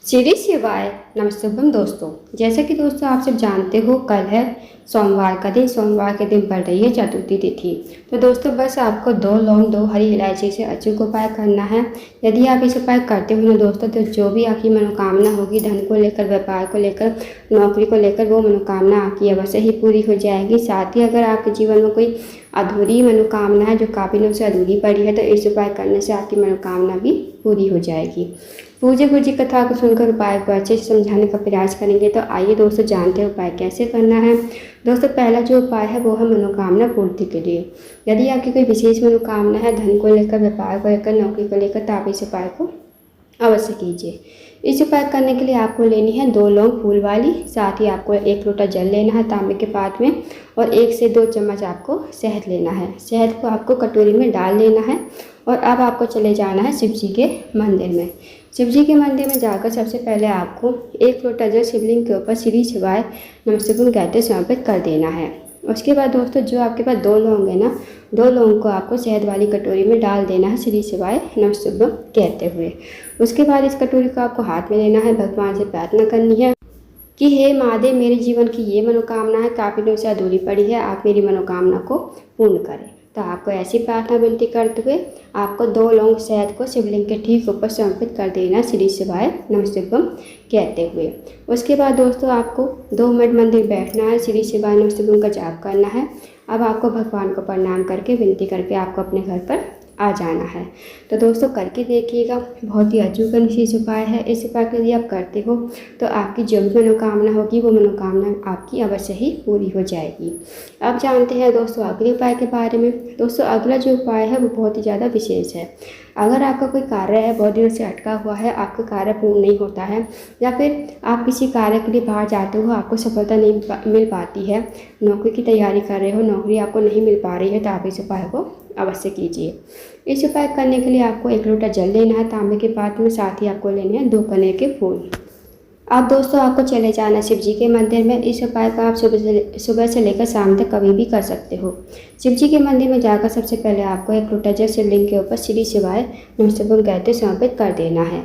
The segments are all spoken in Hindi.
श्री शिवाय नमस्तुभ्यम दोस्तों। जैसा कि दोस्तों आप सब जानते हो, कल है सोमवार का दिन। सोमवार के दिन पड़ रही है चतुर्थी तिथि। तो दोस्तों बस आपको 2 लौंग 2 हरी इलायची से अचूक उपाय करना है। यदि आप इस उपाय करते हो ना दोस्तों, तो जो भी आपकी मनोकामना होगी, धन को लेकर, व्यापार को लेकर, नौकरी को लेकर, वो मनोकामना आपकी अवश्य ही पूरी हो जाएगी। साथ ही अगर आपके जीवन में कोई अधूरी मनोकामना है जो काफ़ी दिनों से अधूरी पड़ी है, तो इस उपाय करने से आपकी मनोकामना भी पूरी हो जाएगी। पूज्य गुरु जी कथा को सुनकर उपाय को अच्छे से समझाने का प्रयास करेंगे। तो आइए दोस्तों जानते हैं उपाय कैसे करना है। दोस्तों पहला जो उपाय है वो है मनोकामना पूर्ति के लिए। यदि आपकी कोई विशेष मनोकामना है, धन को लेकर, व्यापार को लेकर, नौकरी को लेकर, तो आप इस उपाय को अवश्य कीजिए। इस उपाय करने के लिए आपको लेनी है 2 लौंग फूल वाली। साथ ही आपको 1 लोटा जल लेना है तांबे के पात्र में, और 1 से 2 चम्मच आपको शहद लेना है। शहद को आपको कटोरी में डाल लेना है, और अब आपको चले जाना है शिव जी के मंदिर में। शिव जी के मंदिर में जाकर सबसे पहले आपको 1 लोटा जल शिवलिंग के ऊपर श्री शिवाय नमस्तुभ्यम कहते समर्पित कर देना है। उसके बाद दोस्तों जो आपके पास 2 लौंग है ना, 2 लौंग को आपको शहद वाली कटोरी में डाल देना है श्री शिवाय नमस्तुभ्यम कहते हुए। उसके बाद इस कटोरी को आपको हाथ में लेना है, भगवान से प्रार्थना करनी है कि हे महादेव, मेरे जीवन की ये मनोकामना है, काफ़ी दिनों से अधूरी पड़ी है, आप मेरी मनोकामना को पूर्ण करें। तो आपको ऐसी प्रार्थना विनती करते हुए आपको 2 लौंग शहद को शिवलिंग के ठीक ऊपर समर्पित कर देना श्री शिवाय नमस्तुभ्यम कहते हुए। उसके बाद दोस्तों आपको 2 मिनट मंदिर बैठना है, श्री शिवाय नमस्तुभ्यम का जाप करना है। अब आपको भगवान को प्रणाम करके विनती करके आपको अपने घर पर आ जाना है। तो दोस्तों करके देखिएगा, बहुत ही अचूक विशेष उपाय है। इस उपाय को यदि आप करते हो तो आपकी जो भी मनोकामना होगी वो मनोकामना आपकी अवश्य ही पूरी हो जाएगी। अब जानते हैं दोस्तों अगले उपाय के बारे में। दोस्तों अगला जो उपाय है वो बहुत ही ज़्यादा विशेष है। अगर आपका कोई कार्य है बहुत दिनों से अटका हुआ है, आपका कार्य पूर्ण नहीं होता है, या फिर आप किसी कार्य के लिए बाहर जाते हो, आपको सफलता नहीं मिल पाती है, नौकरी की तैयारी कर रहे हो, नौकरी आपको नहीं मिल पा रही है, तो आप इस उपाय को अवश्य कीजिए। इस उपाय करने के लिए आपको 1 लोटा जल लेना है तांबे के पात्र में। साथ ही आपको लेने हैं 2 कनेर के फूल। अब दोस्तों आपको चले जाना शिव जी के मंदिर में। इस उपाय को आप सुबह से लेकर शाम तक कभी भी कर सकते हो। शिव जी के मंदिर में जाकर सबसे पहले आपको 1 लोटा जल शिवलिंग के ऊपर श्री शिवाय नमस्तुभ्यम कहते समर्पित कर देना है।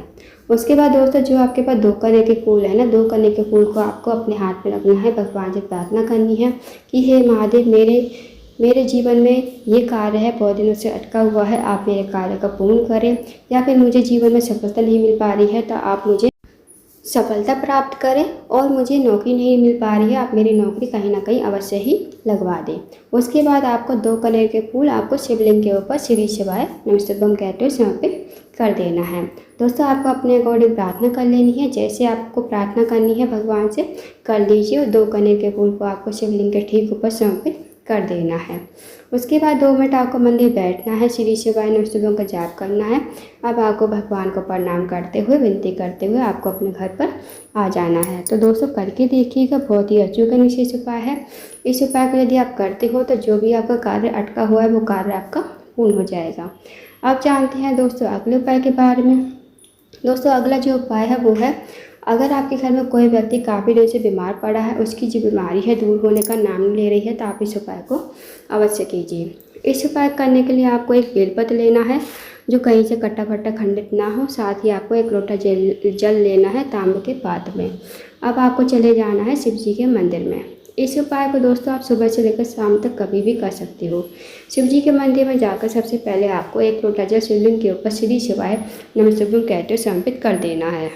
उसके बाद दोस्तों जो आपके पास 2 कनेर के फूल है ना, 2 कनेर के फूल को आपको अपने हाथ में रखना है, भगवान से प्रार्थना करनी है कि हे महादेव, मेरे जीवन में ये कार्य है बहुत दिनों से अटका हुआ है, आप मेरे कार्य का पूर्ण करें। या फिर मुझे जीवन में सफलता नहीं मिल पा रही है, तो आप मुझे सफलता प्राप्त करें। और मुझे नौकरी नहीं मिल पा रही है, आप मेरी नौकरी कहीं ना कहीं अवश्य ही लगवा दें। उसके बाद आपको 2 कनेर के फूल आपको शिवलिंग के ऊपर श्री शिवाय नमस्तुभ्यम कहते हुए समर्पित कर देना है। दोस्तों आपको अपने अकॉर्डिंग प्रार्थना कर लेनी है, जैसे आपको प्रार्थना करनी है भगवान से कर लीजिए। और 2 कनेर के फूल को आपको शिवलिंग के ठीक ऊपर समर्पित कर देना है। उसके बाद 2 मिनट आपको मंदिर बैठना है, श्री शिवाय नमस्तुभ्यम का जाप करना है। अब आपको भगवान को प्रणाम करते हुए, विनती करते हुए आपको अपने घर पर आ जाना है। तो दोस्तों करके देखिएगा, बहुत ही अचूक विशेष उपाय है। इस उपाय को यदि आप करते हो तो जो भी आपका कार्य अटका हुआ है वो कार्य आपका पूर्ण हो जाएगा। अब जानते हैं दोस्तों अगले उपाय के बारे में। दोस्तों अगला जो उपाय है वो है, अगर आपके घर में कोई व्यक्ति काफ़ी देर से बीमार पड़ा है, उसकी जो बीमारी है दूर होने का नाम नहीं ले रही है, तो आप इस उपाय को अवश्य कीजिए। इस उपाय करने के लिए आपको एक बेलपत्र लेना है जो कहीं से कटा फटा खंडित ना हो। साथ ही आपको 1 लोटा जल लेना है तांबे के पात्र में। अब आपको चले जाना है शिव जी के मंदिर में। इस उपाय को दोस्तों आप सुबह से लेकर शाम तक कभी भी कर सकते हो। शिव जी के मंदिर में जाकर सबसे पहले आपको 1 लोटा जल शिवलिंग के ऊपर श्री शिवाय नमस्तुभ्यम कहते हुए समर्पित कर देना है।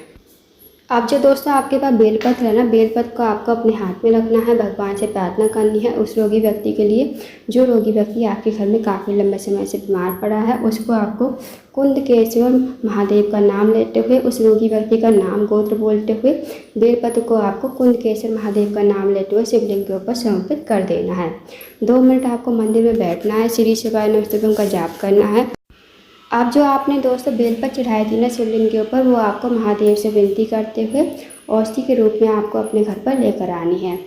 अब जो दोस्तों आपके पास बेलपत्र है ना, बेलपत्र को आपको अपने हाथ में रखना है, भगवान से प्रार्थना करनी है उस रोगी व्यक्ति के लिए। जो रोगी व्यक्ति आपके घर में काफ़ी लंबे समय से बीमार पड़ा है, उसको आपको कुंदकेश्वर महादेव का नाम लेते हुए, उस रोगी व्यक्ति का नाम गोत्र बोलते हुए, बेलपत्र को आपको कुंदकेश्वर महादेव का नाम लेते हुए शिवलिंग के ऊपर समर्पित कर देना है। 2 मिनट आपको मंदिर में बैठना है, श्री शिवाय नमस्तुभ्यम का जाप करना है। अब जो आपने दोस्तों बेलपत्र चढ़ाई थी ना शिवलिंग के ऊपर, वो आपको महादेव से विनती करते हुए औषधि के रूप में आपको अपने घर पर लेकर आनी है।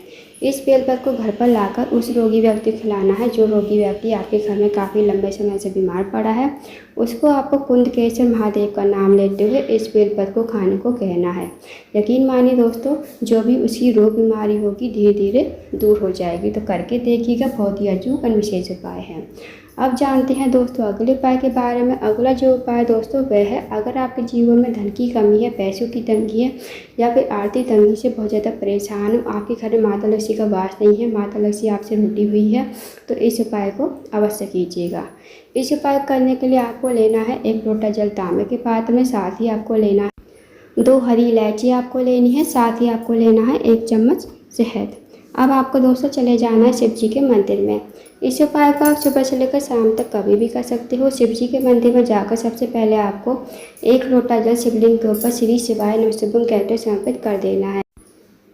इस बेलपत्र को घर पर लाकर उस रोगी व्यक्ति को खिलाना है। जो रोगी व्यक्ति आपके घर में काफ़ी लंबे समय से बीमार पड़ा है, उसको आपको कुंदकेश्वर महादेव का नाम लेते हुए इस बेलपत्र को खाने को कहना है। यकीन मानिए दोस्तों, जो भी उसकी रोग बीमारी होगी धीरे धीरे दूर हो जाएगी। तो करके देखिएगा, बहुत ही अचूक और विशेष उपाय है। अब जानते हैं दोस्तों अगले उपाय के बारे में। अगला जो उपाय दोस्तों वह है, अगर आपके जीवन में धन की कमी है, पैसों की तंगी है या फिर आर्थिक तंगी से बहुत ज़्यादा परेशान हो, आपके घर में माता लक्ष्मी का वास नहीं है, माता लक्ष्मी आपसे रूठी हुई है, तो इस उपाय को अवश्य कीजिएगा। इस उपाय करने के लिए आपको लेना है 1 लोटा जल तांबे के पात्र में, साथ ही आपको लेना है 2 हरी इलायची आपको लेनी है, साथ ही आपको लेना है 1 चम्मच शहद। अब आपको दोस्तों चले जाना है शिव जी के मंदिर में। इस उपाय को आप सुबह से लेकर शाम तक कभी भी कर सकते हो। शिव जी के मंदिर में जाकर सबसे पहले आपको 1 लोटा जल शिवलिंग के ऊपर श्री शिवाय नमः शिवाय कहते समर्पित कर देना है।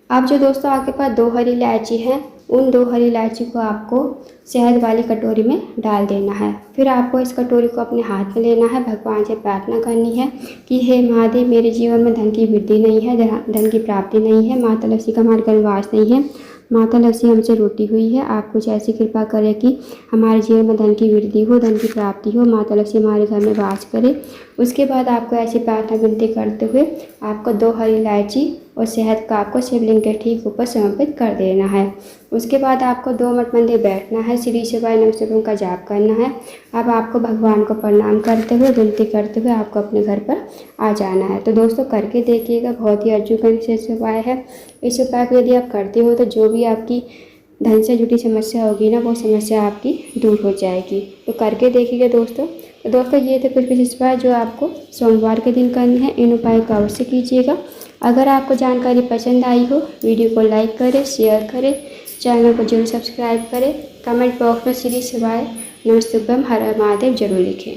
अब जो दोस्तों आपके पास 2 हरी इलायची हैं, उन 2 हरी इलायची को आपको शहद वाली कटोरी में डाल देना है। फिर आपको इस कटोरी को अपने हाथ में लेना है, भगवान से प्रार्थना करनी है कि हे महादेव, मेरे जीवन में धन की वृद्धि नहीं है, धन की प्राप्ति नहीं है, माता लक्ष्मी का हमारे घर वास नहीं है, माता लक्ष्मी हमसे रूठी हुई है, आप कुछ ऐसी कृपा करें कि हमारे जीवन में धन की वृद्धि हो, धन की प्राप्ति हो, माता लक्ष्मी हमारे घर में वास करे। उसके बाद आपको ऐसी प्रार्थना विनती करते हुए आपको 2 हरी इलायची और शहद का आपको शिवलिंग के ठीक ऊपर समर्पित कर देना है। उसके बाद आपको 2 मिनट मंदिर बैठना है, श्री शिवाय नमः शिवाय का जाप करना है। अब आपको भगवान को प्रणाम करते हुए, विनती करते हुए आपको अपने घर पर आ जाना है। तो दोस्तों करके देखिएगा, बहुत ही अचूक उपाय है। इस उपाय को यदि आप करते हो तो जो भी आपकी धन से जुड़ी समस्या होगी ना, वो समस्या आपकी दूर हो जाएगी। तो करके देखिएगा दोस्तों। तो दोस्तों ये थे कुछ उपाय जो आपको सोमवार के दिन करने हैं। इन उपाय को अवश्य कीजिएगा। अगर आपको जानकारी पसंद आई हो, वीडियो को लाइक करें, शेयर करें, चैनल को जरूर सब्सक्राइब करें, कमेंट बॉक्स में श्री शिवाय नमः शिवाय हर हर महादेव जरूर लिखें।